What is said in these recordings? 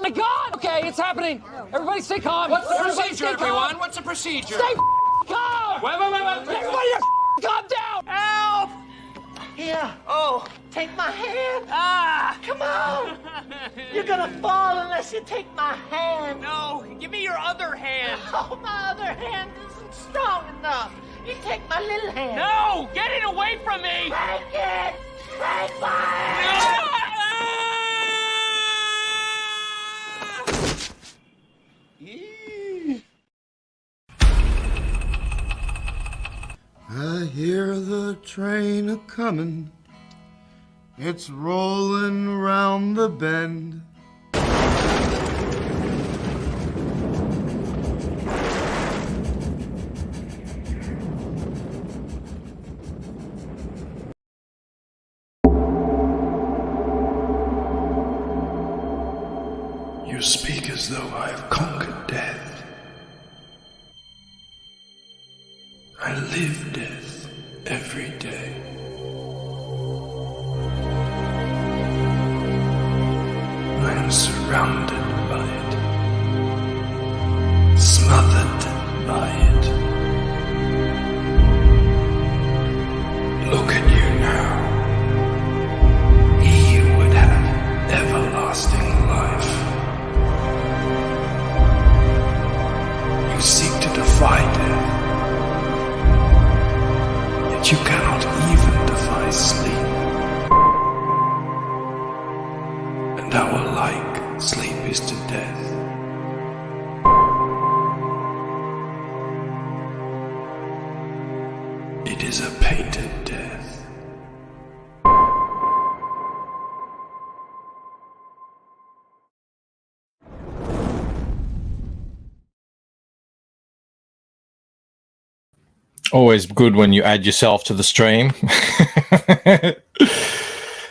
my God! Okay, it's happening. Everybody stay calm. What's the Everybody procedure, stay calm. everyone? What's the procedure? Stay calm! Wait. Everybody just calm down! Help! Here, Oh, take my hand. come on. You're gonna fall unless you take my hand. No, give me your other hand. Oh, my other hand isn't strong enough. You take my little hand. No, get it away from me. Take it. Take my hand. I hear the train a-comin', it's rollin' round the bend. You speak as though I have conquered death. I live death every day. I am surrounded by it, smothered by it. Look at you now. You would have everlasting life. You seek to defy death. You cannot even defy sleep. And our like sleep is to death. It is a painted death. Always good when you add yourself to the stream.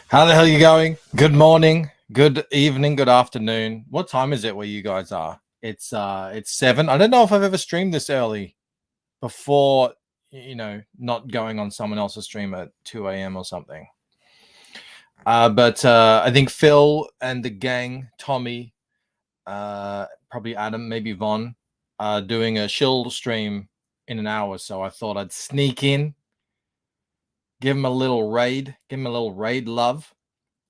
How the hell are you going? Good morning, good evening, good afternoon. What time is it where you guys are? It's 7. I don't know if I've ever streamed this early before, you know, not going on someone else's stream at 2 a.m. or something. But I think Phil and the gang, Tommy, probably Adam, maybe Von, are doing a shield stream in an hour, so I thought I'd sneak in, give him a little raid, love,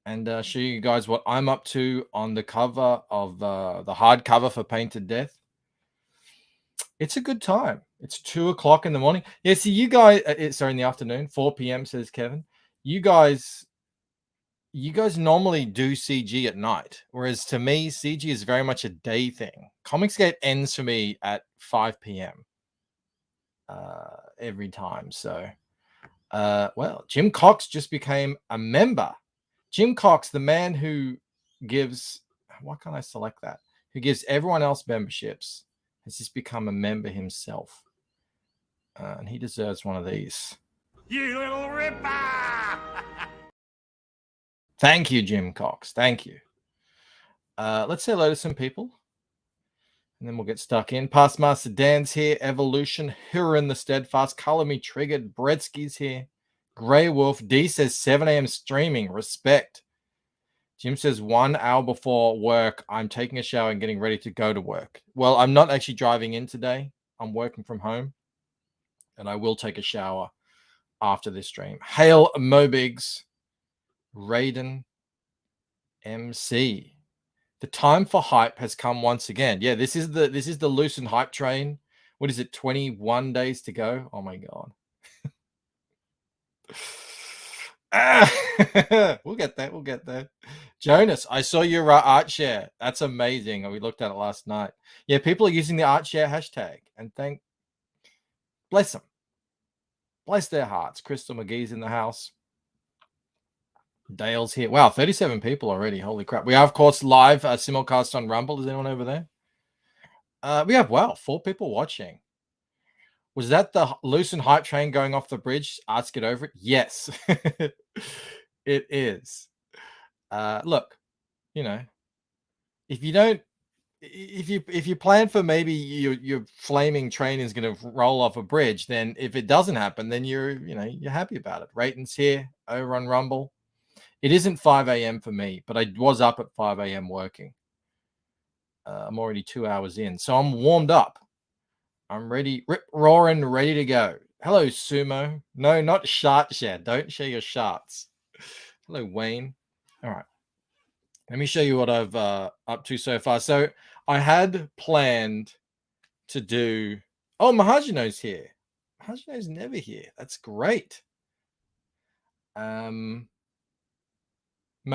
and show you guys what I'm up to on the cover of the hardcover for Painted Death. It's a good time. It's 2 o'clock in the morning. Yeah, see you guys. Sorry, in the afternoon, 4 p.m. says Kevin. You guys normally do CG at night, whereas to me, CG is very much a day thing. Comicsgate ends for me at 5 p.m. Every time. So, well, Jim Cox just became a member. Jim Cox, the man who gives, why can't I select that? Who gives everyone else memberships, has just become a member himself. And he deserves one of these. You little ripper! Thank you, Jim Cox. Thank you. Let's say hello to some people. And then we'll get stuck in. Past Master Dan's here. Evolution. Huron the Steadfast. Color Me Triggered. Bretsky's here. Grey Wolf. D says 7 a.m. streaming. Respect. Jim says 1 hour before work, I'm taking a shower and getting ready to go to work. Well, I'm not actually driving in today. I'm working from home. And I will take a shower after this stream. Hail Mobigs. Raiden. MC. The time for hype has come once again. Yeah, this is the Lucent hype train. What is it? 21 days to go. Oh my god. We'll get there. We'll get there. Jonas, I saw your art share. That's amazing. We looked at it last night. Yeah, people are using the art share hashtag, and bless them. Bless their hearts. Crystal McGee's in the house. Dale's here. Wow, 37 people already. Holy crap. We are, of course, live simulcast on Rumble. Is anyone over there? We have, 4 people watching. Was that the Lucent hype train going off the bridge? Arts get over it? Yes. It is. Look, you know, if you plan for maybe your flaming train is going to roll off a bridge, then if it doesn't happen, then you're happy about it. Rayton's here over on Rumble. It isn't 5 a.m. for me, but I was up at 5 a.m. working. I'm already 2 hours in, so I'm warmed up. I'm ready, rip roaring, ready to go. Hello, Sumo. No, not Shart Share. Don't share your sharts. Hello, Wayne. All right. Let me show you what I've up to so far. So I had planned to do. Oh, Mahajino's here. Mahajino's never here. That's great. Mo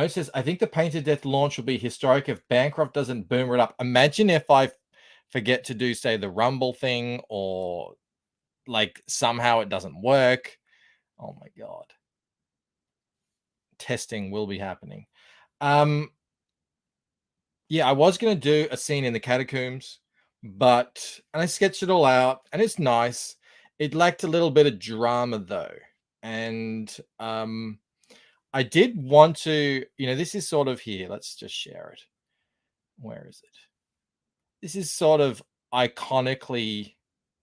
says, I think the Painted Death launch will be historic if Bancroft doesn't boomer it up. Imagine if I forget to do, say, the Rumble thing, or like somehow it doesn't work. Oh my God. Testing will be happening. Yeah, I was going to do a scene in the catacombs, but and I sketched it all out, and it's nice. It lacked a little bit of drama though. And I did want to, this is sort of here. Let's just share it. Where is it? This is sort of iconically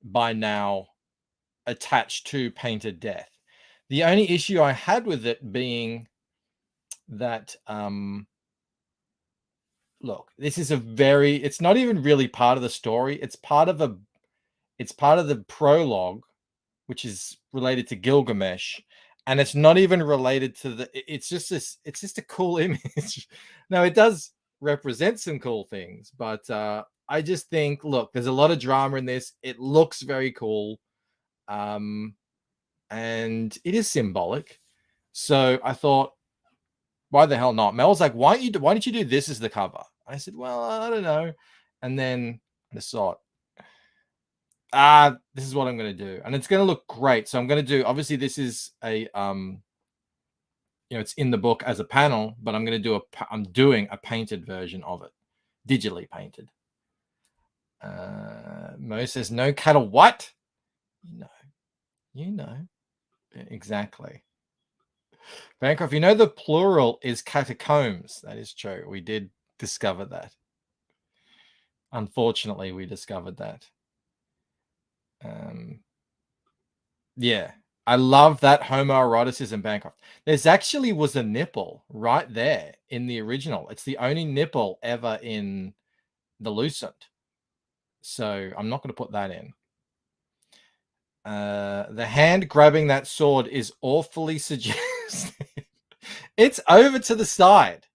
by now attached to Painted Death. The only issue I had with it being that, look, this is it's not even really part of the story. It's part of the prologue, which is related to Gilgamesh. And it's not even related to it's just a cool image. Now, it does represent some cool things, but I just think, look, there's a lot of drama in this. It looks very cool. And it is symbolic. So I thought, why the hell not? Mel was like, why don't you do this as the cover? I said, well, I don't know. And then I just thought, this is what I'm going to do. And it's going to look great. So I'm going to do, obviously this is a, it's in the book as a panel, but I'm doing a painted version of it, digitally painted. Mo says, no cattle. What? You know, exactly. Bancroft, the plural is catacombs. That is true. We did discover that. Unfortunately, we discovered that. Yeah, I love that homoeroticism, Bancroft. There's actually was a nipple right there in the original. It's the only nipple ever in the Lucent. So I'm not going to put that in. The hand grabbing that sword is awfully suggestive. It's over to the side.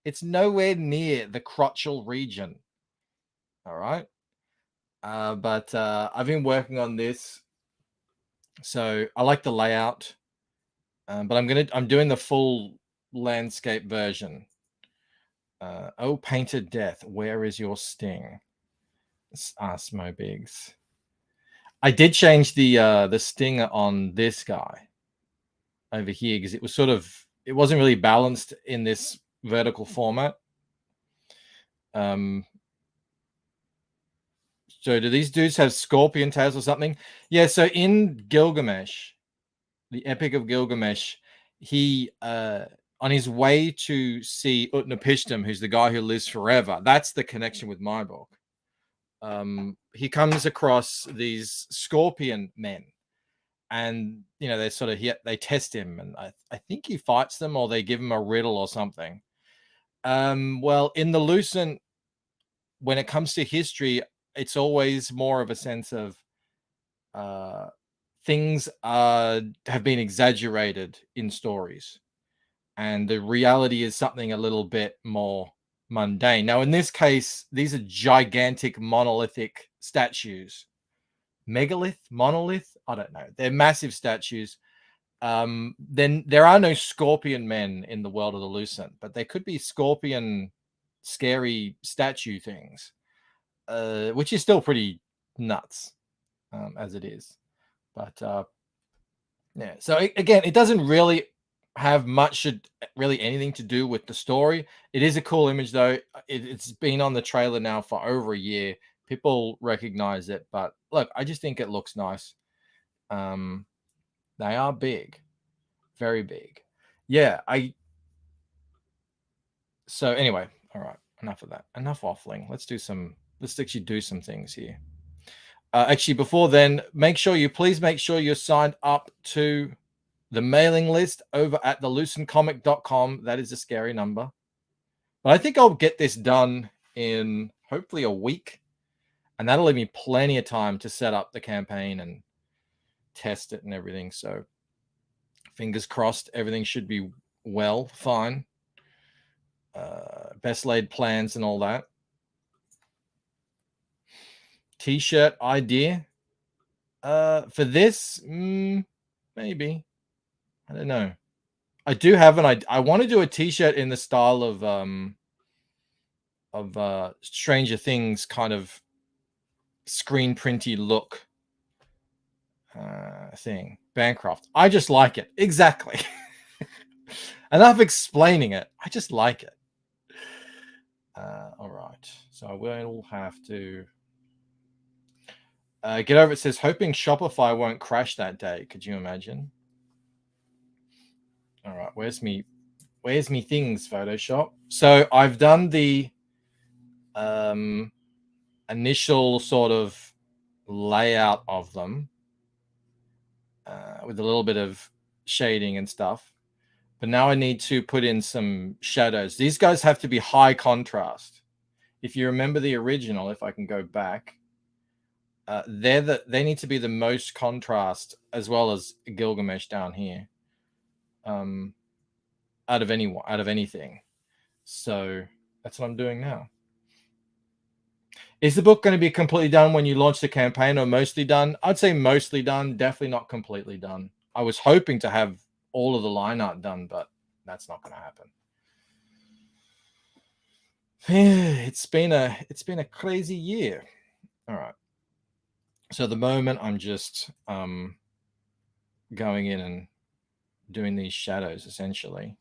It's nowhere near the crotchal region. All right. But I've been working on this. So I like the layout. But I'm doing the full landscape version. Oh, Painted Death, where is your sting? Ask Mo Biggs. I did change the stinger on this guy over here because it wasn't really balanced in this vertical format. So do these dudes have scorpion tails or something? Yeah, so in Gilgamesh, the Epic of Gilgamesh, he on his way to see Utnapishtim, who's the guy who lives forever. That's the connection with my book. He comes across these scorpion men, and they test him, and I think he fights them, or they give him a riddle or something. Well, in the Lucent, when it comes to history, it's always more of a sense of things have been exaggerated in stories, and the reality is something a little bit more mundane. Now, in this case, these are gigantic monolithic statues. Megalith, monolith, I don't know. They're massive statues. Then there are no scorpion men in the world of the Lucent, but there could be scorpion scary statue things, which is still pretty nuts as it is. But yeah, so again, it doesn't really have really anything to do with the story. It is a cool image though. It's been on the trailer now for over a year. People recognize it, but look, I just think it looks nice. They are big, very big. Yeah, so anyway, all right, enough of that. Enough waffling. Let's actually do some things here. Actually, before then, please make sure you're signed up to the mailing list over at thelucentcomic.com. That is a scary number. But I think I'll get this done in hopefully a week. And that'll leave me plenty of time to set up the campaign and test it and everything. So fingers crossed, everything should be fine. Best laid plans and all that. T-shirt idea. For this, maybe. I don't know. I do have an idea. I want to do a T-shirt in the style of Stranger Things kind of screen printy look thing. Bancroft. I just like it. Exactly. Enough explaining it. I just like it. All right. So I will have to get over. It says hoping Shopify won't crash that day. Could you imagine? All right. Where's me things, Photoshop? So I've done the initial sort of layout of them with a little bit of shading and stuff. But now I need to put in some shadows. These guys have to be high contrast. If you remember the original, if I can go back, they need to be the most contrast, as well as Gilgamesh down here, out of anything. So that's what I'm doing now. Is the book going to be completely done when you launch the campaign, or mostly done? I'd say mostly done, definitely not completely done. I was hoping to have all of the line art done, but that's not going to happen. It's been a crazy year. All right. So at the moment I'm just going in and doing these shadows essentially.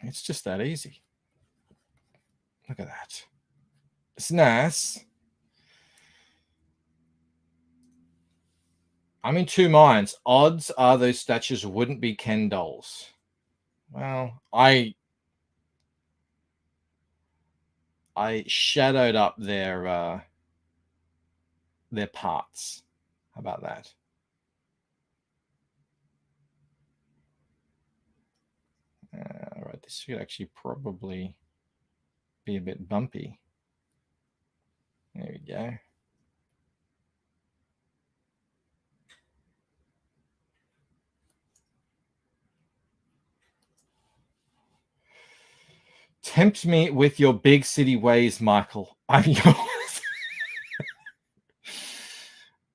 It's just that easy. Look at that. It's nice. I'm in two minds. Odds are those statues wouldn't be Ken dolls. Well, I shadowed up their parts. How about that? All right, this should actually probably be a bit bumpy. There we go. Tempt me with your big city ways, Michael. I'm yours.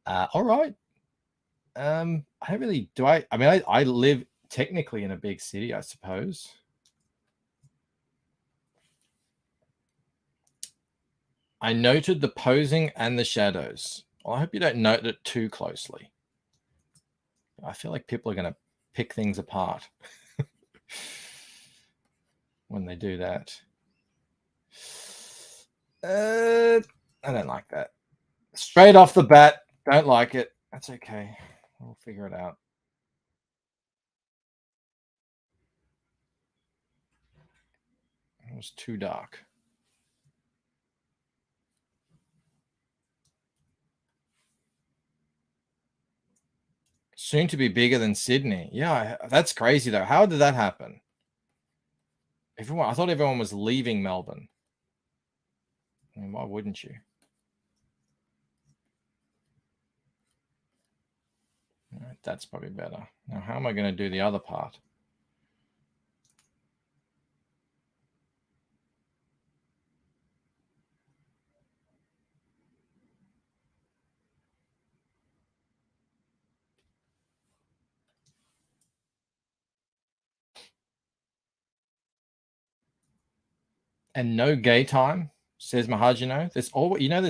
All right. I don't really do. I mean, I live technically in a big city, I suppose. I noted the posing and the shadows. Well, I hope you don't note it too closely. I feel like people are going to pick things apart when they do that. I don't like that. Straight off the bat, don't like it. That's okay. We'll figure it out. It was too dark. Soon to be bigger than Sydney. Yeah, that's crazy though. How did that happen? I thought everyone was leaving Melbourne. I mean, why wouldn't you? All right, that's probably better. Now, how am I going to do the other part? And no gay time, says Mahajino. There's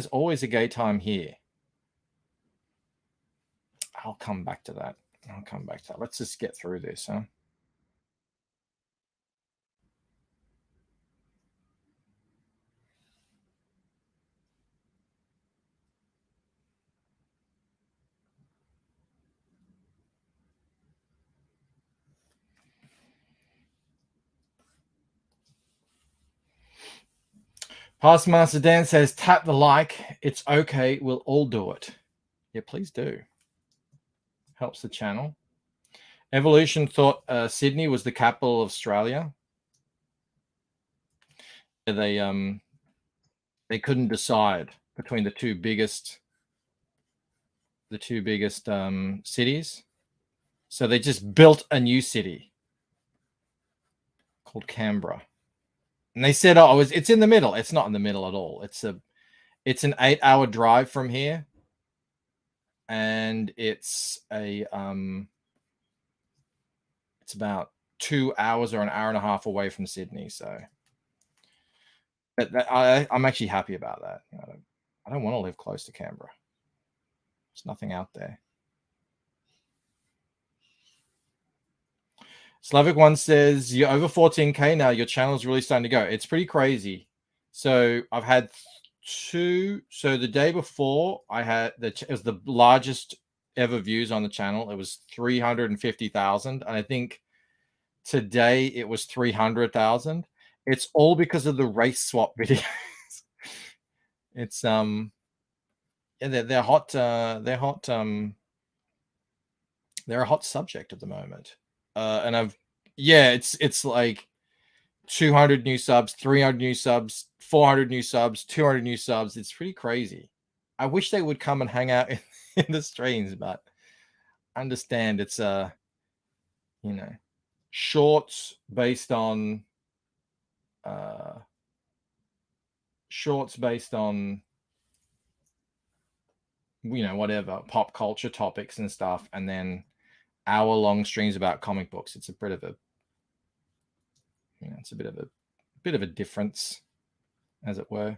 always a gay time here. I'll come back to that. Let's just get through this, huh? Past Master Dan says, tap the like. It's okay. We'll all do it. Yeah, please do. Helps the channel. Evolution thought Sydney was the capital of Australia. They couldn't decide between the two biggest cities. So they just built a new city called Canberra. And they said, oh, it's in the middle. It's not in the middle at all. It's an 8-hour drive from here. And it's about 2 hours or an hour and a half away from Sydney. So but I'm actually happy about that. I don't want to live close to Canberra. There's nothing out there. Slavic One says, you're over 14K now. Your channel's really starting to go. It's pretty crazy. So I've had 2. So the day before, I had it was the largest ever views on the channel. It was 350,000. And I think today it was 300,000. It's all because of the race swap videos. It's yeah, they're hot. They're a hot subject at the moment. And it's like 200 new subs, 300 new subs, 400 new subs, 200 new subs. It's pretty crazy. I wish they would come and hang out in the streams, but I understand it's shorts based on whatever pop culture topics and stuff, and then hour-long streams about comic books. It's a bit of a it's a bit of a difference, as it were.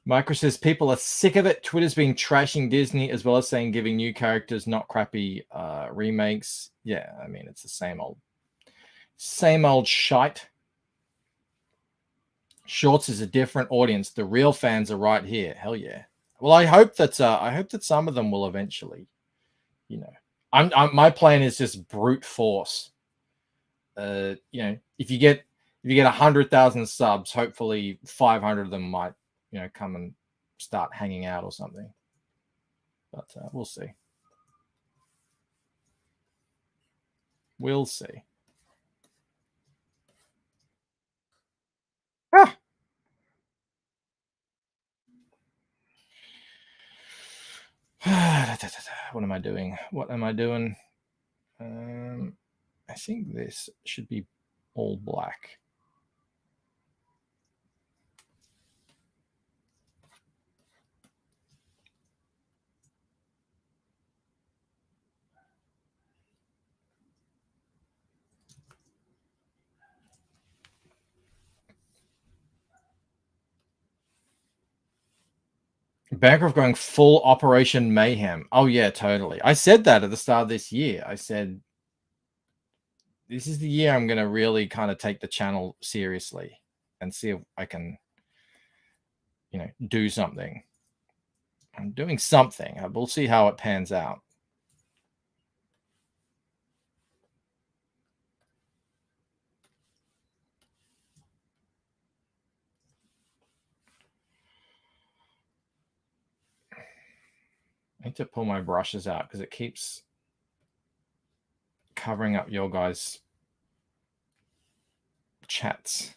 Micro says people are sick of it. Twitter's been trashing Disney as well as saying giving new characters, not crappy remakes. Yeah, I mean, it's the same old shite. Shorts is a different audience. The real fans are right here. Hell yeah. Well, I hope that some of them will eventually, my plan is just brute force. If you get 100,000 subs, hopefully 500 of them might come and start hanging out or something. But we'll see. We'll see. Ah! What am I doing? I think this should be all black. Bancroft going full Operation Mayhem. Oh, yeah, totally. I said that at the start of this year. I said, this is the year I'm going to really kind of take the channel seriously and see if I can, do something. I'm doing something. We'll see how it pans out. I need to pull my brushes out because it keeps covering up your guys' chats.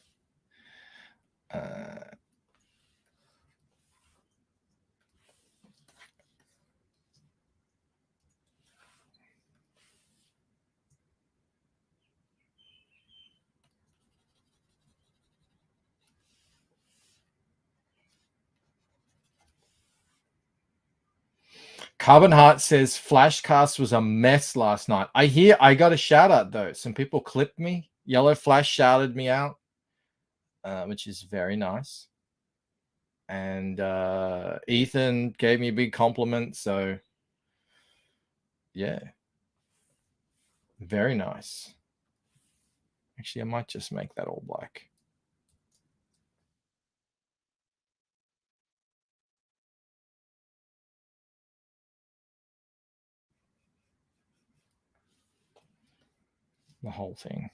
Carbon Heart says Flashcast was a mess last night. I got a shout out though. Some people clipped me. Yellow Flash shouted me out, which is very nice. And Ethan gave me a big compliment. So yeah, very nice. Actually, I might just make that all black. the whole thing.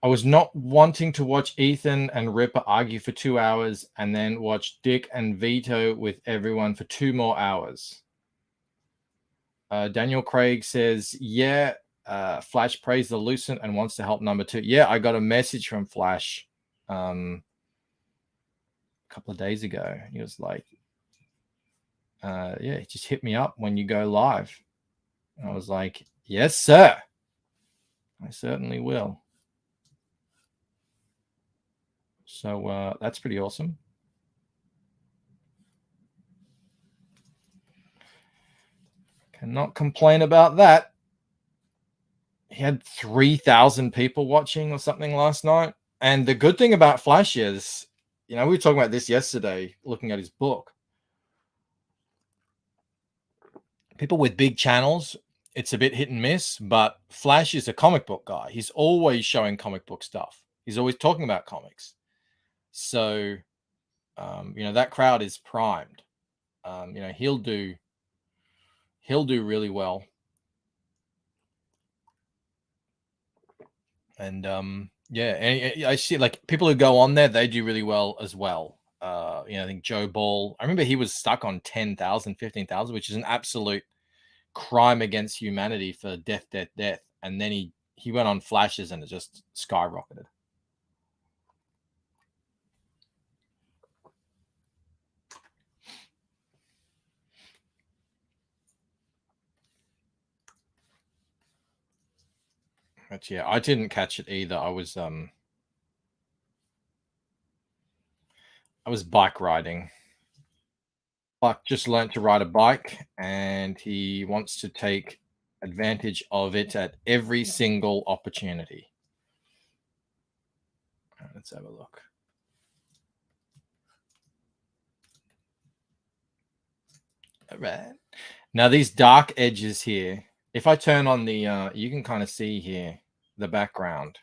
I was not wanting to watch Ethan and Ripper argue for 2 hours and then watch Dick and Vito with everyone for 2 more hours. Daniel Craig says, yeah, Flash praised the Lucent and wants to help number 2. Yeah, I got a message from Flash a couple of days ago. He was like, yeah, just hit me up when you go live. And I was like, yes, sir. I certainly will. So that's pretty awesome. Cannot complain about that. He had 3,000 people watching or something last night. And the good thing about Flash is, you know, we were talking about this yesterday, looking at his book. People with big channels, it's a bit hit and miss, but Flash is a comic book guy. He's always showing comic book stuff. He's always talking about comics. So, you know, that crowd is primed. You know, he'll do really well. And yeah, and I see like people who go on there, they do really well as well. You know, I think Joe Ball, I remember he was stuck on 10,000, 15,000, which is an absolute crime against humanity for death. And then he went on Flashes and it just skyrocketed. But yeah, I didn't catch it either. I was bike riding. Buck just learned to ride a bike and he wants to take advantage of it at every single opportunity. Let's have a look. All right. Now these dark edges here, if I turn on the, you can kind of see here the background.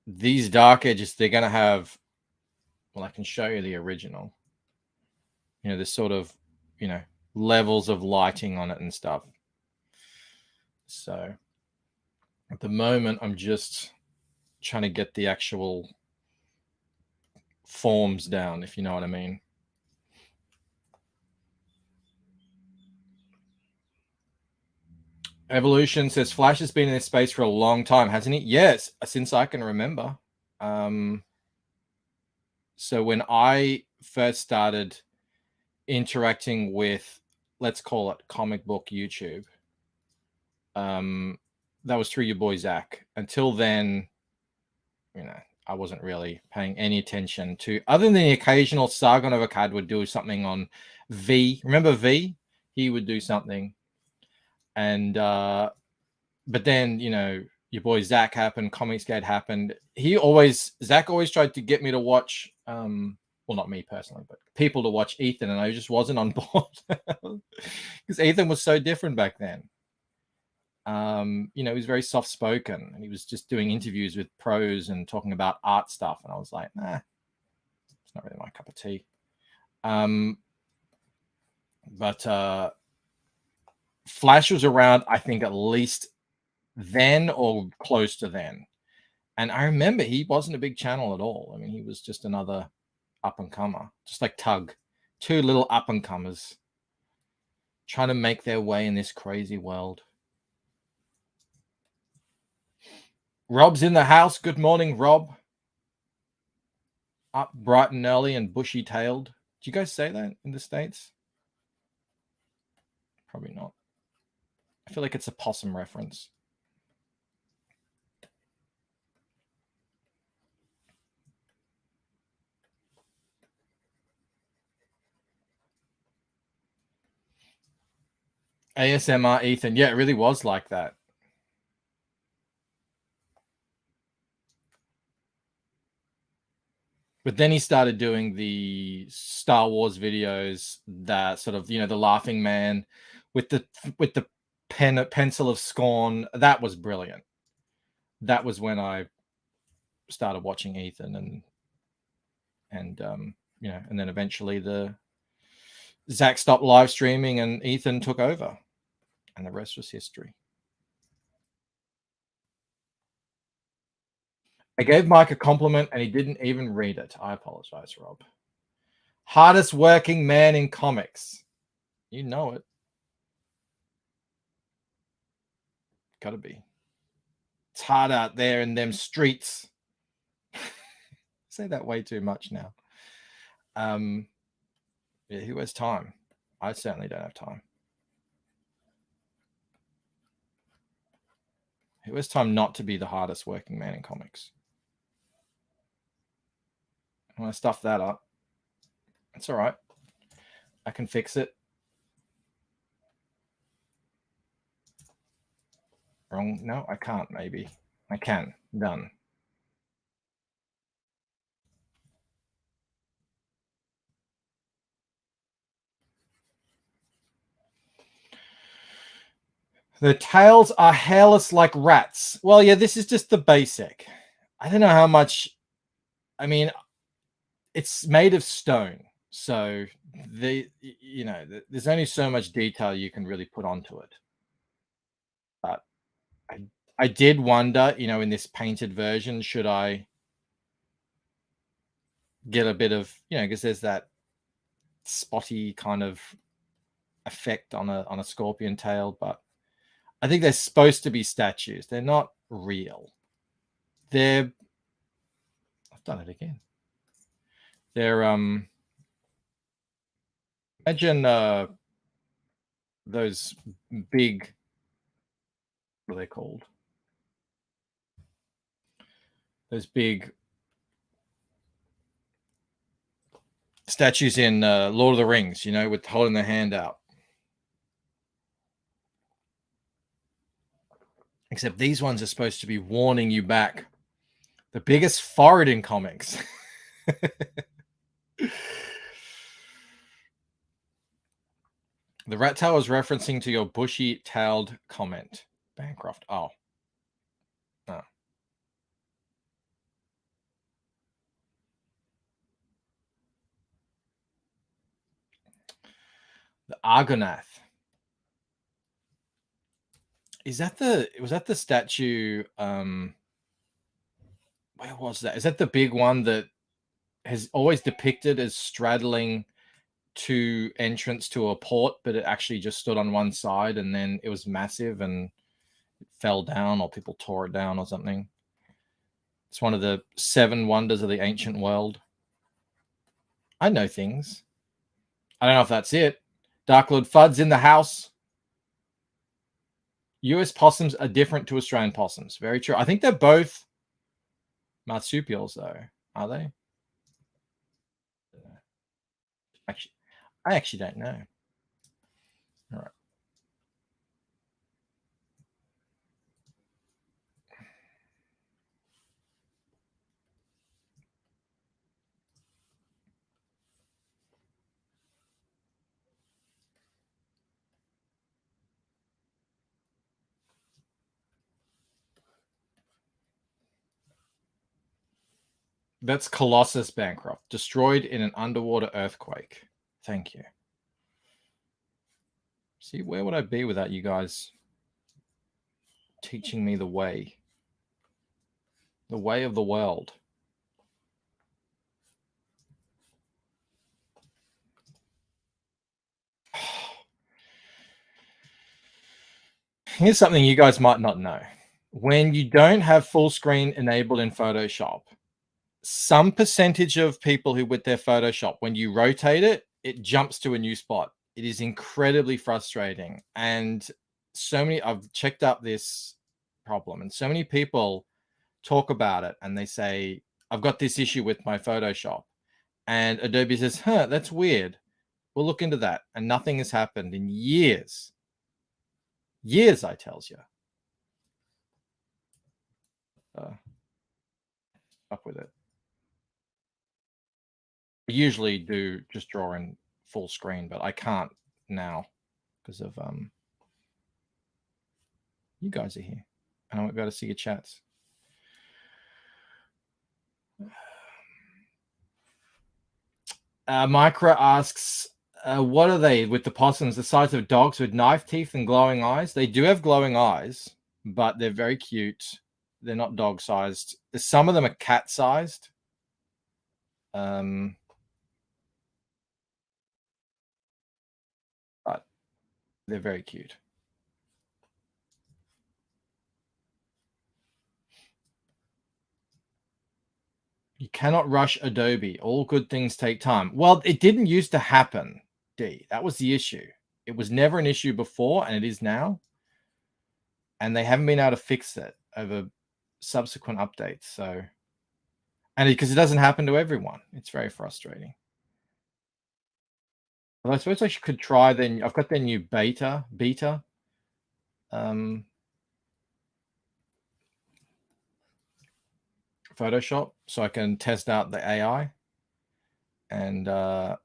These dark edges, they're going to have, well, I can show you the original. You know, there's sort of, you know, levels of lighting on it and stuff. So at the moment, I'm just trying to get the actual forms down, if you know what I mean. Evolution says Flash has been in this space for a long time, hasn't he? Yes, since I can remember. So when I first started interacting with, let's call it comic book YouTube, that was through your boy Zach. Until then, you know, I wasn't really paying any attention to, other than the occasional Sargon of Akkad would do something on V. Remember V? He would do something. And but then, you know, your boy Zach happened, Comicsgate happened. Zach always tried to get me to watch, well, not me personally, but people to watch Ethan, and I just wasn't on board because Ethan was so different back then. You know, he was very soft spoken and he was just doing interviews with pros and talking about art stuff. And I was like, nah, it's not really my cup of tea. But Flash was around, I think, at least then or close to then. And I remember he wasn't a big channel at all. I mean, he was just another up-and-comer, just like Tug. 2 little up-and-comers trying to make their way in this crazy world. Rob's in the house. Good morning, Rob. Up bright and early and bushy-tailed. Do you guys say that in the States? Probably not. I feel like it's a possum reference. ASMR Ethan. Yeah, it really was like that. But then he started doing the Star Wars videos, that sort of, the laughing man with the pencil of scorn. That was brilliant. That was when I started watching Ethan, and and then eventually Zach stopped live streaming and Ethan took over, and the rest was history. I gave Mike a compliment and he didn't even read it. I apologize, Rob. Hardest working man in comics. You know it. Gotta be. It's hard out there in them streets. Say that way too much now. Yeah, who has time? I certainly don't have time. Who has time not to be the hardest working man in comics? I want to stuff that up. It's all right. I can fix it. Wrong. No, I can't. Maybe I can. Done. The tails are hairless like rats. Well, yeah, this is just the basic. I don't know how much. I mean, it's made of stone, so there's only so much detail you can really put onto it. But I did wonder, in this painted version, should I get a bit of, because there's that spotty kind of effect on a scorpion tail, but I think they're supposed to be statues. They're not real. I've done it again. They're imagine those big, what are they called? Those big statues in Lord of the Rings, with holding their hand out. Except these ones are supposed to be warning you back. The biggest forehead in comics. The rat tail was referencing to your bushy-tailed comment, Bancroft. Oh. Oh. The Argonath. Was that the statue? Where was that? Is that the big one that has always depicted as straddling two entrance to a port, but it actually just stood on one side, and then it was massive and it fell down, or people tore it down or something? It's one of the 7 wonders of the ancient world. I know things. I don't know if that's it. Dark Lord Fudd's in the house. US possums are different to Australian possums. Very true. I think they're both marsupials, though. Are they? Actually, I actually don't know. All right. That's Colossus, Bancroft, destroyed in an underwater earthquake. Thank you. See, where would I be without you guys teaching me the way of the world? Here's something you guys might not know. When you don't have full screen enabled in Photoshop, some percentage of people who with their Photoshop, when you rotate it, it jumps to a new spot. It is incredibly frustrating. And I've checked up this problem, and so many people talk about it and they say, I've got this issue with my Photoshop. And Adobe says, that's weird. We'll look into that. And nothing has happened in years. Years, I tells you. Up with it. I usually do just draw in full screen, but I can't now because of you guys are here, and I won't be able to see your chats. Micro asks, what are they with the possums? The size of dogs with knife teeth and glowing eyes? They do have glowing eyes, but they're very cute. They're not dog-sized. Some of them are cat-sized. But they're very cute. You cannot rush Adobe. All good things take time. Well, it didn't used to happen, D. That was the issue. It was never an issue before, and it is now. And they haven't been able to fix it over subsequent updates. So, and because it doesn't happen to everyone, it's very frustrating. Well, I suppose I could try then. I've got their new beta. Photoshop, so I can test out the AI, and I'll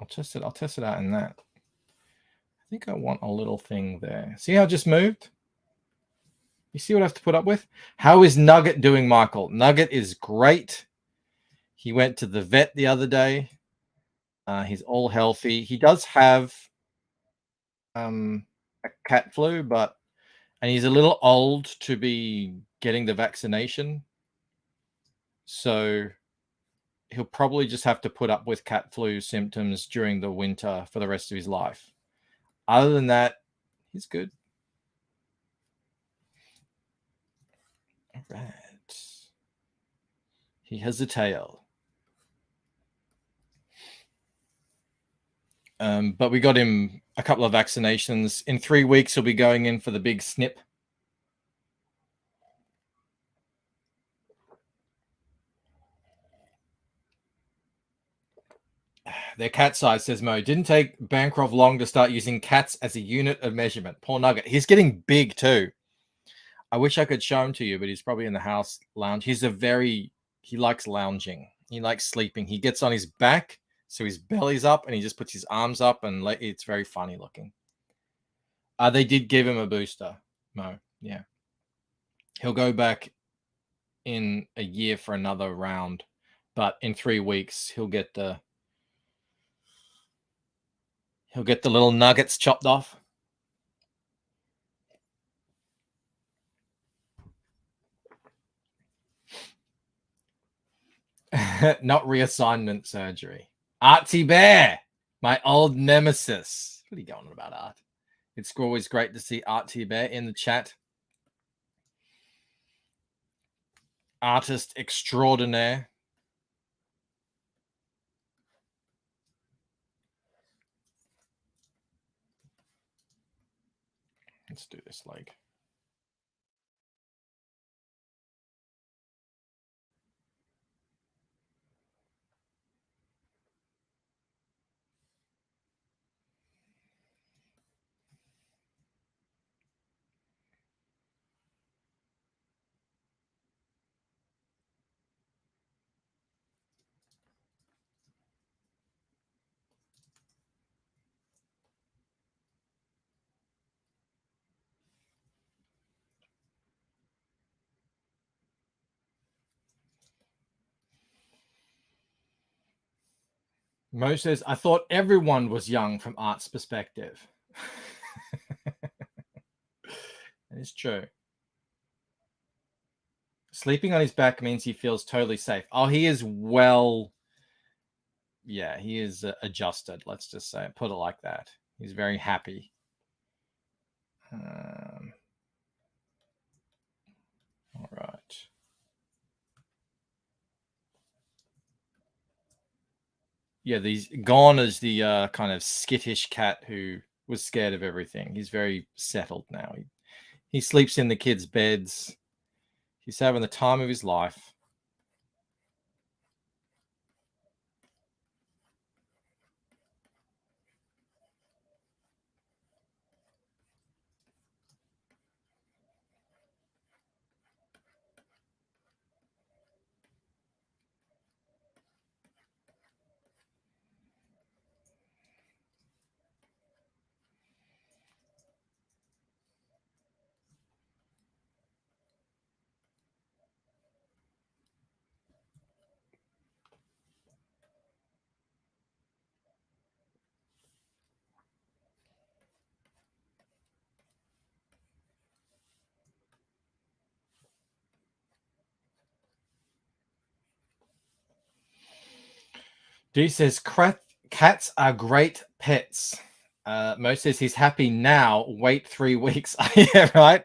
test it out in that. I think I want a little thing there. See how it just moved? You see what I have to put up with? How is Nugget doing, Michael? Nugget is great. He went to the vet the other day. He's all healthy. He does have a cat flu, and he's a little old to be getting the vaccination. So he'll probably just have to put up with cat flu symptoms during the winter for the rest of his life. Other than that, he's good. All right. He has a tail. But we got him a couple of vaccinations. In 3 weeks, he'll be going in for the big snip. They're cat size, says Mo. Didn't take Bancroft long to start using cats as a unit of measurement. Poor Nugget. He's getting big too. I wish I could show him to you, but he's probably in the house lounge. He likes lounging. He likes sleeping. He gets on his back, so his belly's up, and he just puts his arms up, and it's very funny looking. They did give him a booster, Mo. Yeah. He'll go back in a year for another round, but in 3 weeks, he'll get the little nuggets chopped off. Not reassignment surgery. Artsy Bear, my old nemesis. What are you going on about, Art? It's always great to see Artsy Bear in the chat. Artist extraordinaire. Let's do this leg. Mo says, I thought everyone was young from Art's perspective. It's true. Sleeping on his back means he feels totally safe. Oh, he is well. Yeah, he is adjusted. Let's just say, put it like that. He's very happy. All right. Yeah, Gone is the kind of skittish cat who was scared of everything. He's very settled now. He sleeps in the kids' beds. He's having the time of his life. Dude says cats are great pets. Mo says he's happy now. Wait 3 weeks. Yeah, right.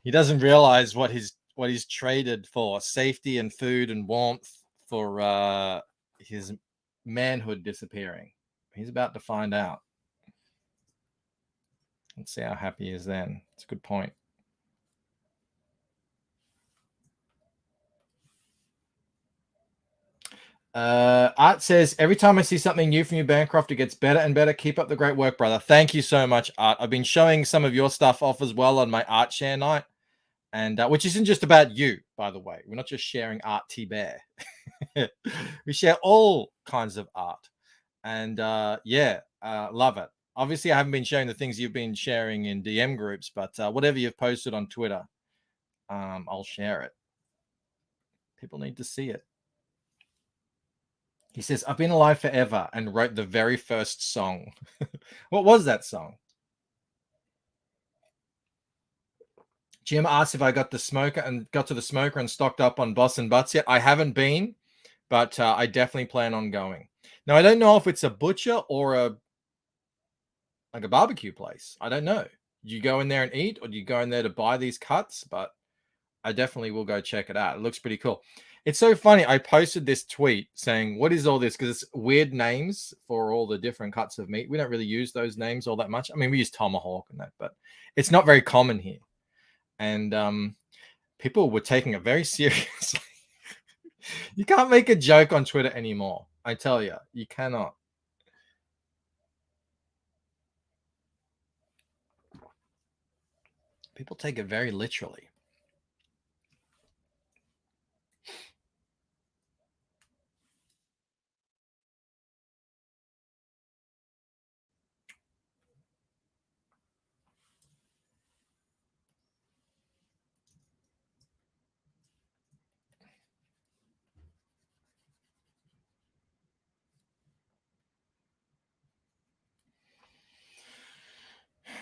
He doesn't realize what he's traded for: safety and food and warmth for his manhood disappearing. He's about to find out. Let's see how happy he is then. It's a good point. Art says, every time I see something new from you, Bancroft, it gets better and better. Keep up the great work, brother. Thank you so much, Art. I've been showing some of your stuff off as well on my art share night, and which isn't just about you, by the way. We're not just sharing art T-Bear. We share all kinds of art, and love it. Obviously, I haven't been sharing the things you've been sharing in DM groups, but whatever you've posted on Twitter, I'll share it. People need to see it. He says, I've been alive forever and wrote the very first song. What was that song? Jim asked if I got to the smoker and stocked up on Boss and Butts yet. I haven't been, but I definitely plan on going. Now, I don't know if it's a butcher or a barbecue place. I don't know. Do you go in there and eat, or do you go in there to buy these cuts? But I definitely will go check it out. It looks pretty cool. It's so funny. I posted this tweet saying, what is all this? Because it's weird names for all the different cuts of meat. We don't really use those names all that much. I mean, we use tomahawk and that, but it's not very common here. And people were taking it very seriously. You can't make a joke on Twitter anymore. I tell you, you cannot. People take it very literally.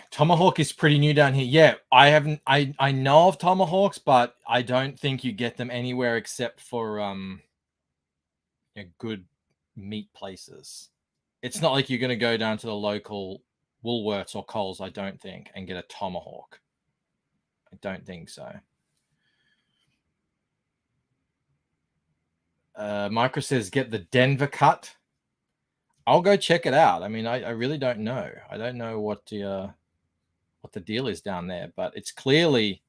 Tomahawk is pretty new down here. Yeah, I haven't. I know of tomahawks, but I don't think you get them anywhere except for good meat places. It's not like you're going to go down to the local Woolworths or Coles, I don't think, and get a tomahawk. I don't think so. Micro says, get the Denver cut. I'll go check it out. I mean, I really don't know. I don't know what the deal is down there, but it's clearly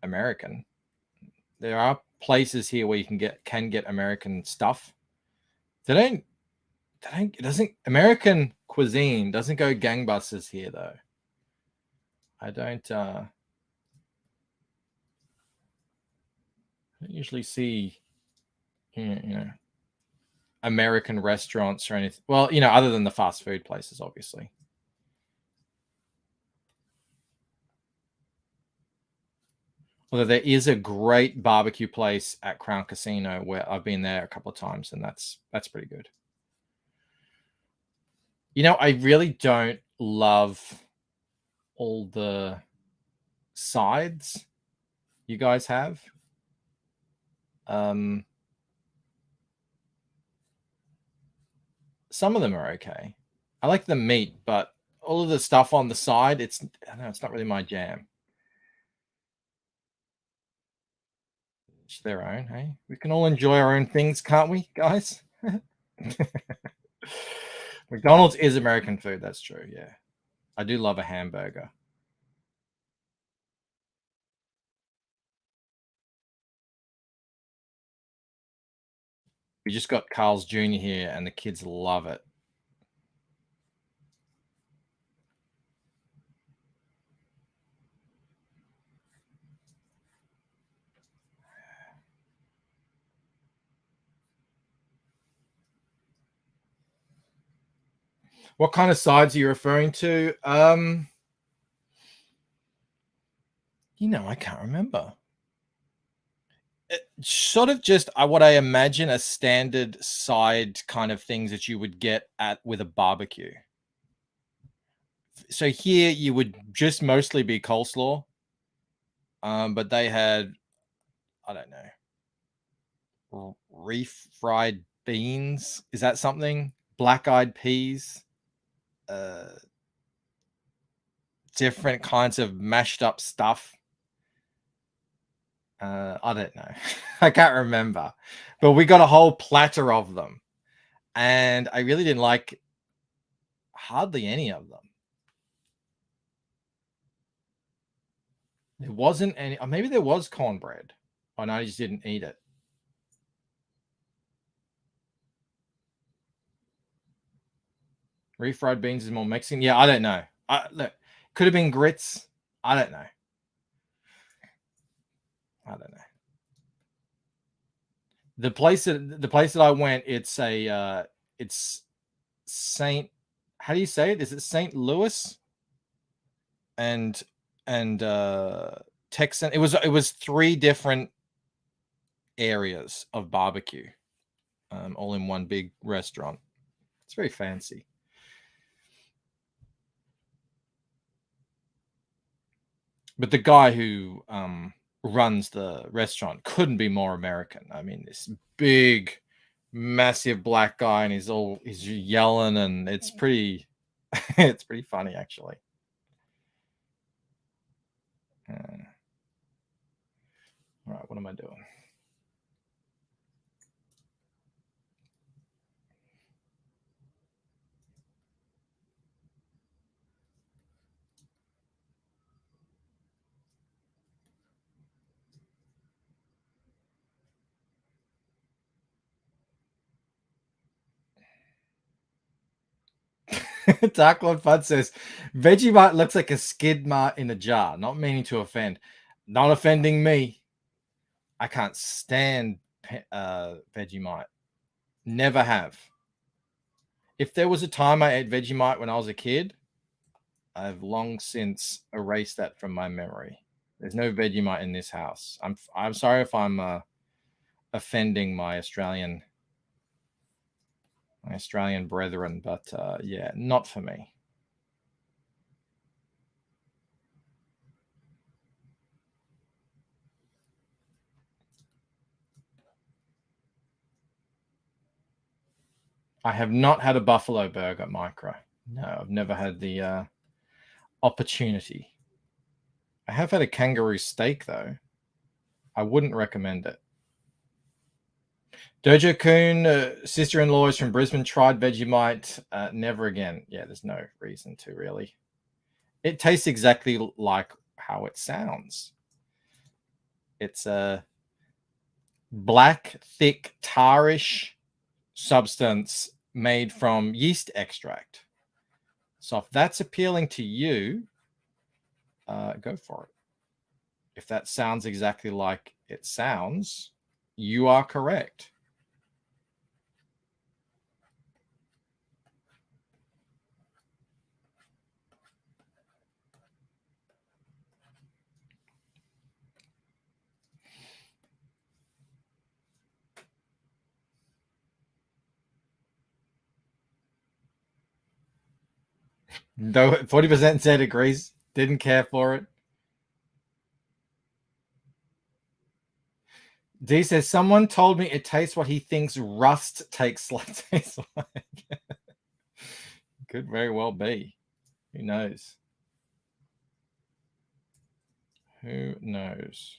American. There are places here where you can get American stuff. American cuisine doesn't go gangbusters here though. I don't usually see American restaurants or anything. Well, other than the fast food places, obviously. Although there is a great barbecue place at Crown Casino where I've been there a couple of times, and that's pretty good. I really don't love all the sides you guys have. Some of them are okay. I like the meat, but all of the stuff on the side, it's not really my jam. Each their own, hey? We can all enjoy our own things, can't we, guys? McDonald's is American food, that's true, yeah. I do love a hamburger. We just got Carl's Jr. here, and the kids love it. What kind of sides are you referring to? I can't remember. Sort of just what I imagine a standard side kind of things that you would get with a barbecue. So here you would just mostly be coleslaw, but they had, I don't know, refried beans. Is that something? Black-eyed peas. Different kinds of mashed up stuff. I don't know. I can't remember. But we got a whole platter of them. And I really didn't like hardly any of them. There wasn't any, or maybe there was cornbread. Oh, no, I just didn't eat it. Refried beans is more Mexican. Yeah, I don't know. Look, could have been grits. I don't know. The place that I went, it's Saint. How do you say it? Is it St. Louis? And Texan. It was 3 different areas of barbecue, all in one big restaurant. It's very fancy. But the guy who runs the restaurant couldn't be more American. I mean, this big, massive black guy, and he's yelling, and it's pretty it's pretty funny, actually. All right, what am I doing? Dark Lord Fudd says, Vegemite looks like a skid mark in a jar. Not meaning to offend. Not offending me. I can't stand Vegemite. Never have. If there was a time I ate Vegemite when I was a kid, I've long since erased that from my memory. There's no Vegemite in this house. I'm sorry if I'm offending my Australian brethren, but yeah, not for me. I have not had a buffalo burger, Micro. No, I've never had the opportunity. I have had a kangaroo steak, though. I wouldn't recommend it. Dojo Kun, sister-in-law is from Brisbane, tried Vegemite. Never again. Yeah, there's no reason to, really. It tastes exactly like how it sounds. It's a black, thick, tarish substance made from yeast extract. So if that's appealing to you, go for it. If that sounds exactly like it sounds, you are correct. Though 40% said agrees, didn't care for it. D says, someone told me it tastes what he thinks rust tastes like. Could very well be. Who knows? Who knows?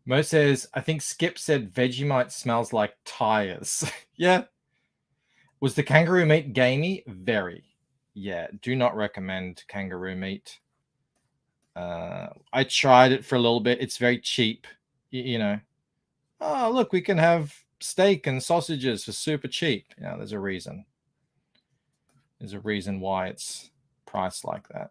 Mo says, I think Skip said Vegemite smells like tires. Yeah. Was the kangaroo meat gamey? Very. Yeah, do not recommend kangaroo meat. I tried it for a little bit. It's very cheap. You know, oh, look, we can have steak and sausages for super cheap. You know, there's a reason. There's a reason why it's priced like that.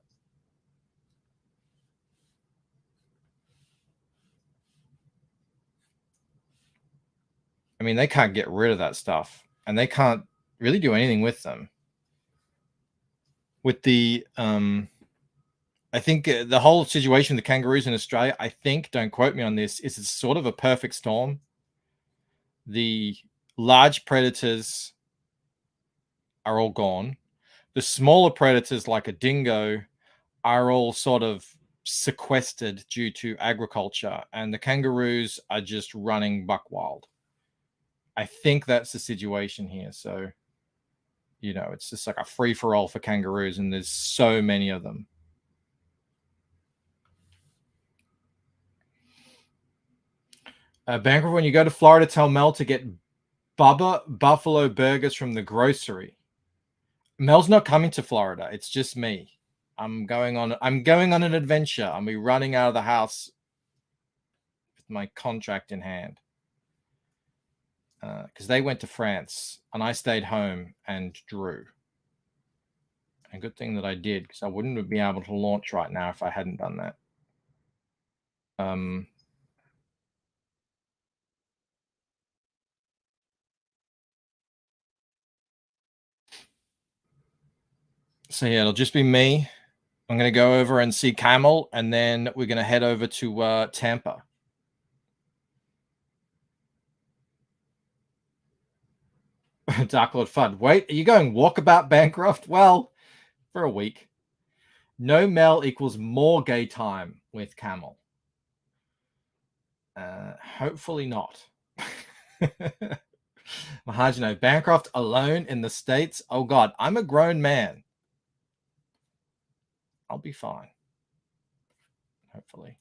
I mean, they can't get rid of that stuff, and they can't really do anything with them. With the, I think the whole situation with the kangaroos in Australia, I think, don't quote me on this, is it's sort of a perfect storm. The large predators are all gone. The smaller predators, like a dingo, are all sort of sequestered due to agriculture, and the kangaroos are just running buck wild. I think that's the situation here. So, you know, it's just like a free for all for kangaroos, and there's so many of them. Bankrupt, when you go to Florida, tell Mel to get Bubba Buffalo burgers from the grocery. Mel's not coming to Florida. It's just me. I'm going on an adventure. I'll be running out of the house with my contract in hand. Because they went to France and I stayed home and drew. And good thing that I did, because I wouldn't be able to launch right now if I hadn't done that. So yeah, it'll just be me. I'm going to go over and see Camel, and then we're going to head over to Tampa. Dark Lord Fudd. Wait, are you going walkabout Bancroft? Well, for a week. No Mel equals more gay time with Camel. Hopefully not. Mahajino, Bancroft alone in the States? Oh God, I'm a grown man. I'll be fine. Hopefully.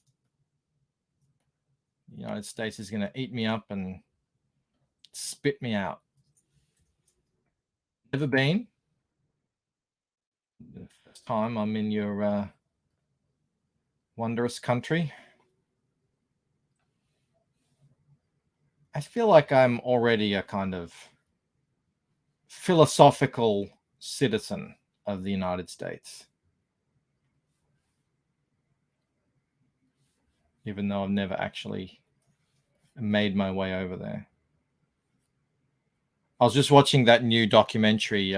The United States is going to eat me up and spit me out. Never been. The first time I'm in your wondrous country. I feel like I'm already a kind of philosophical citizen of the United States. Even though I've never actually made my way over there. I was just watching that new documentary.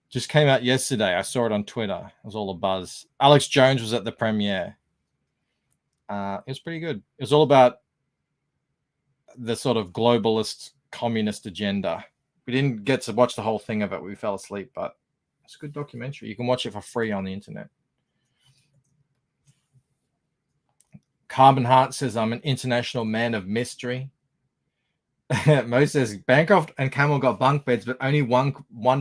Just came out yesterday. I saw it on Twitter. It was all a buzz. Alex Jones was at the premiere. It was pretty good. It was all about the sort of globalist communist agenda. We didn't get to watch the whole thing of it. We fell asleep, but it's a good documentary. You can watch it for free on the internet. Carbon Heart says, I'm an international man of mystery. Mo says, Bancroft and Camel got bunk beds, but only one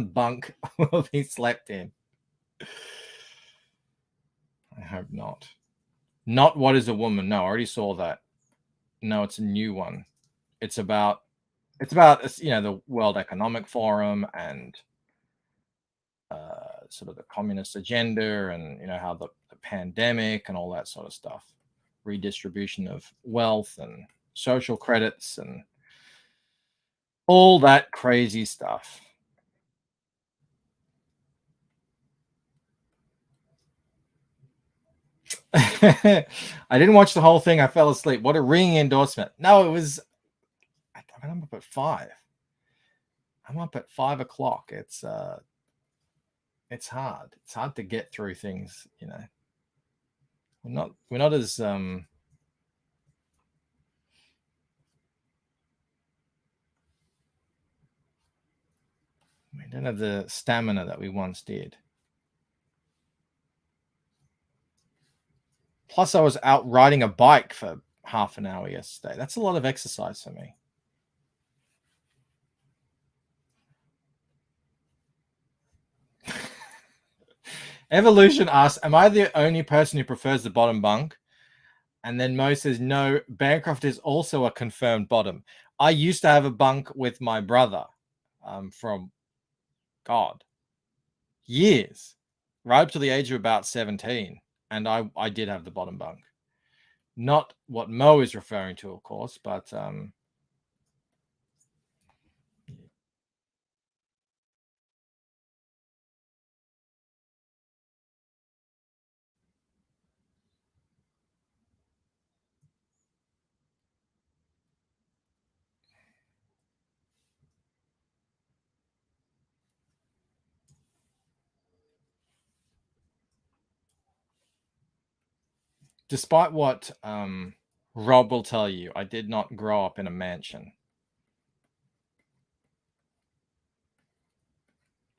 bunk will be slept in. I hope not. Not What is a Woman? No, I already saw that. No, it's a new one. It's about the World Economic Forum and sort of the communist agenda, and how the pandemic and all that sort of stuff, redistribution of wealth and social credits and all that crazy stuff. I didn't watch the whole thing. I fell asleep. What a ringing endorsement. No, it was. I'm up at 5. I'm up at 5 o'clock. It's hard. It's hard to get through things. We're not as we don't have the stamina that we once did. Plus, I was out riding a bike for half an hour yesterday. That's a lot of exercise for me. Evolution asks, am I the only person who prefers the bottom bunk? And then Mo says, no, Bancroft is also a confirmed bottom. I used to have a bunk with my brother from, God, years, right up to the age of about 17. And I did have the bottom bunk. Not what Mo is referring to, of course, but despite what Rob will tell you, I did not grow up in a mansion.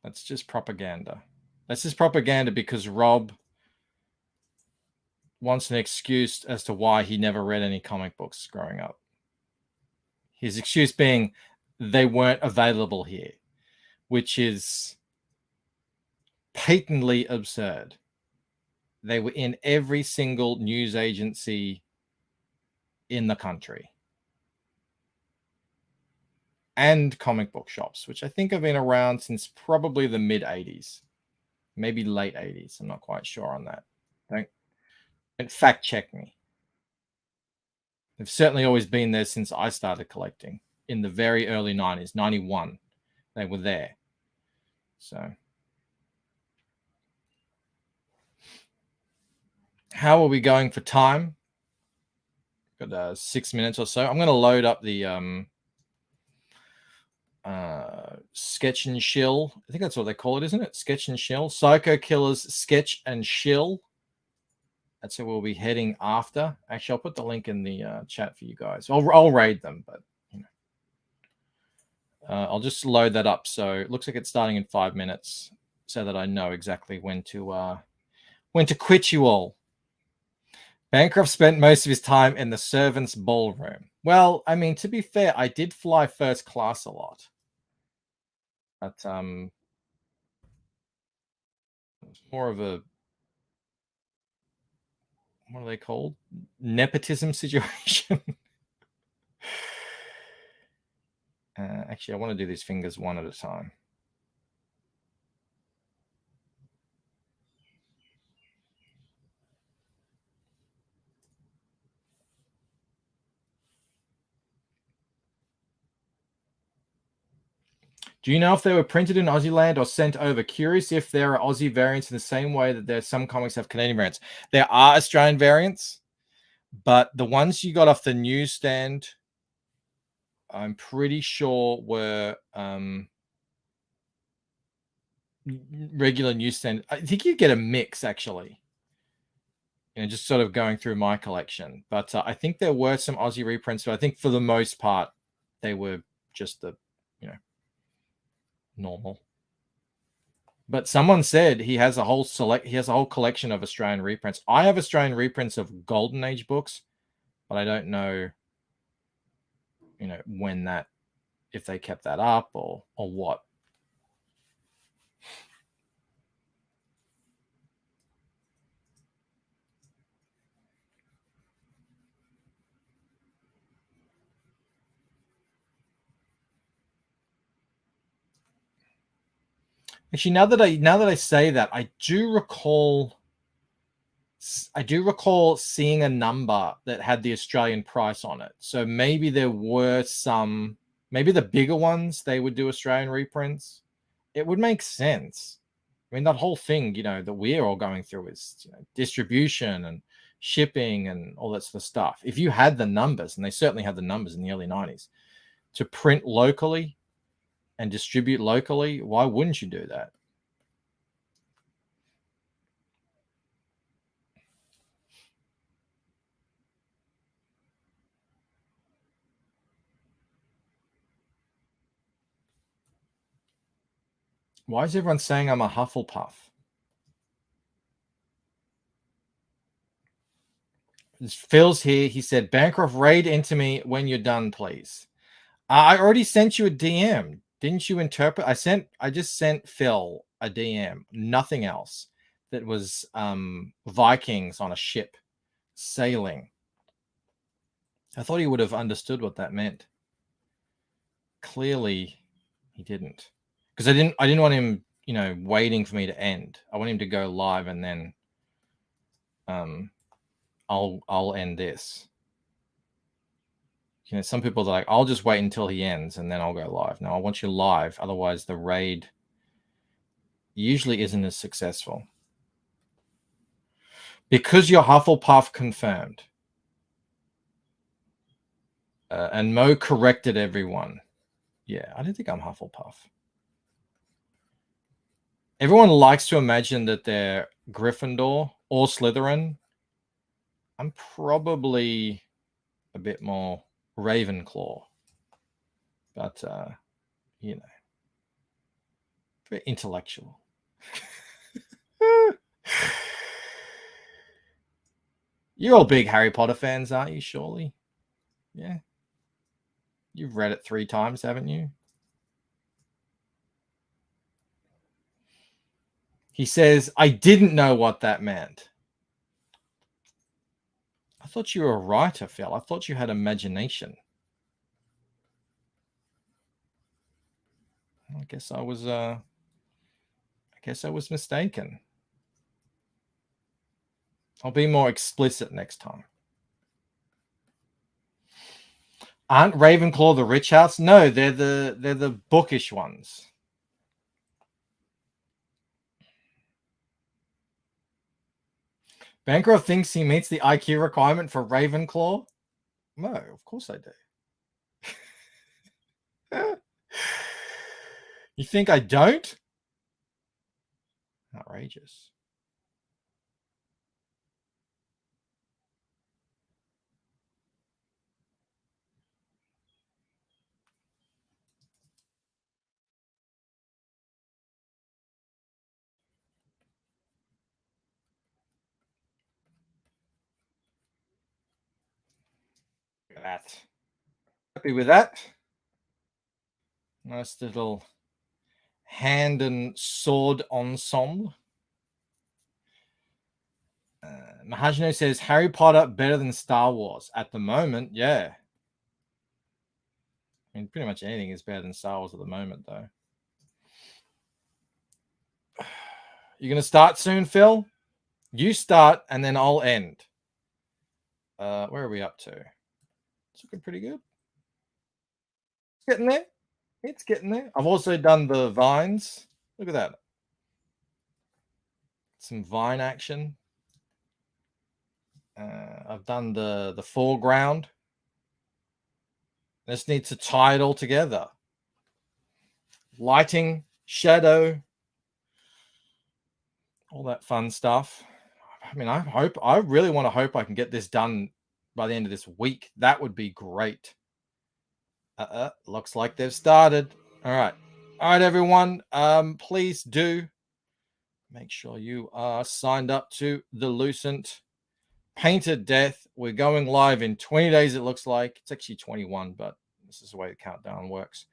That's just propaganda. That's just propaganda because Rob wants an excuse as to why he never read any comic books growing up. His excuse being they weren't available here, which is patently absurd. They were in every single news agency in the country and comic book shops, which I think have been around since probably the mid 80s, maybe late 80s. I'm not quite sure on that. Don't fact check me. They've certainly always been there since I started collecting in the very early 90s, 91. They were there. So how are we going for time? Got 6 minutes or so. I'm going to load up the Sketch and Shill. I think that's what they call it, isn't it? Sketch and Shill. Psycho Killers Sketch and Shill. That's where we'll be heading after. Actually, I'll put the link in the chat for you guys. I'll raid them, but you know, I'll just load that up. So it looks like it's starting in 5 minutes, so that I know exactly when to quit you all. Bancroft spent most of his time in the servants' ballroom. Well, I mean, to be fair, I did fly first class a lot. But it was more of a, what are they called? Nepotism situation. Actually, I want to do these fingers one at a time. Do you know if they were printed in Aussie land or sent over? Curious if there are Aussie variants in the same way that there's some comics have Canadian variants. There are Australian variants, but the ones you got off the newsstand, I'm pretty sure were regular newsstand. I think you get a mix, actually. You know, just sort of going through my collection. But I think there were some Aussie reprints, but I think for the most part, they were just the, you know, normal. But someone said he has a whole collection of Australian reprints. I have Australian reprints of Golden Age books, but I don't know, you know, when that, if they kept that up or what. Actually, now that I say that, I do recall seeing a number that had the Australian price on it. So maybe there were some, maybe the bigger ones, they would do Australian reprints. It would make sense. I mean, that whole thing, you know, that we're all going through is, you know, distribution and shipping and all that sort of stuff. If you had the numbers, and they certainly had the numbers in the early 90s, to print locally and distribute locally, why wouldn't you do that? Why is everyone saying I'm a Hufflepuff? Phil's here. He said, Bancroft, raid into me when you're done, please. I already sent you a DM. Didn't you interpret? I just sent Phil a DM, nothing else. That was Vikings on a ship sailing. I thought he would have understood what that meant. Clearly, he didn't. Because I didn't want him, you know, waiting for me to end. I want him to go live and then I'll end this. You know, some people are like, I'll just wait until he ends and then I'll go live. No, I want you live. Otherwise, the raid usually isn't as successful. Because you're Hufflepuff confirmed. And Mo corrected everyone. Yeah, I don't think I'm Hufflepuff. Everyone likes to imagine that they're Gryffindor or Slytherin. I'm probably a bit more Ravenclaw, but you know, very intellectual. You're all big Harry Potter fans, aren't you? Surely, yeah. You've read it 3 times, haven't you? He says, I didn't know what that meant. I thought you were a writer, Phil. I thought you had imagination. I guess I was mistaken. I'll be more explicit next time. Aren't Ravenclaw the rich house? No, they're the bookish ones. Bancroft thinks he meets the IQ requirement for Ravenclaw. No, of course I do. You think I don't? Outrageous. Look at that. Happy with that. Nice little hand and sword ensemble. Mahajno says Harry Potter better than Star Wars at the moment. Yeah. I mean, pretty much anything is better than Star Wars at the moment, though. You're going to start soon, Phil? You start, and then I'll end. Where are we up to? It's looking pretty good. It's getting there. It's getting there. I've also done the vines. Look at that. Some vine action. I've done the foreground. This needs to tie it all together. Lighting, shadow, all that fun stuff. I mean, I really want to hope I can get this done by the end of this week. That would be great. Looks like they've started. All right, everyone. Please do make sure you are signed up to the Lucent Painted Death. We're going live in 20 days. It looks like it's actually 21, but this is the way the countdown works.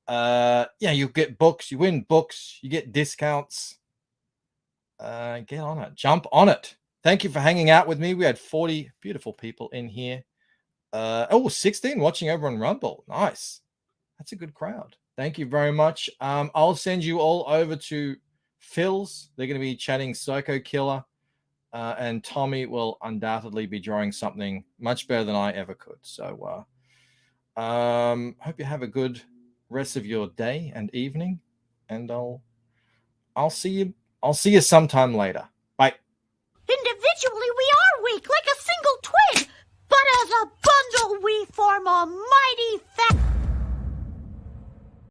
Yeah, you get books, you win books, you get discounts. Get on it, jump on it. Thank you for hanging out with me. We had 40 beautiful people in here. 16 watching over on Rumble. Nice. That's a good crowd. Thank you very much. I'll send you all over to Phil's. They're going to be chatting Psycho Killer. And Tommy will undoubtedly be drawing something much better than I ever could. So hope you have a good rest of your day and evening. And I'll see you sometime later. Bye. Individually, we are weak, like a single twig, but as a bundle, we form a mighty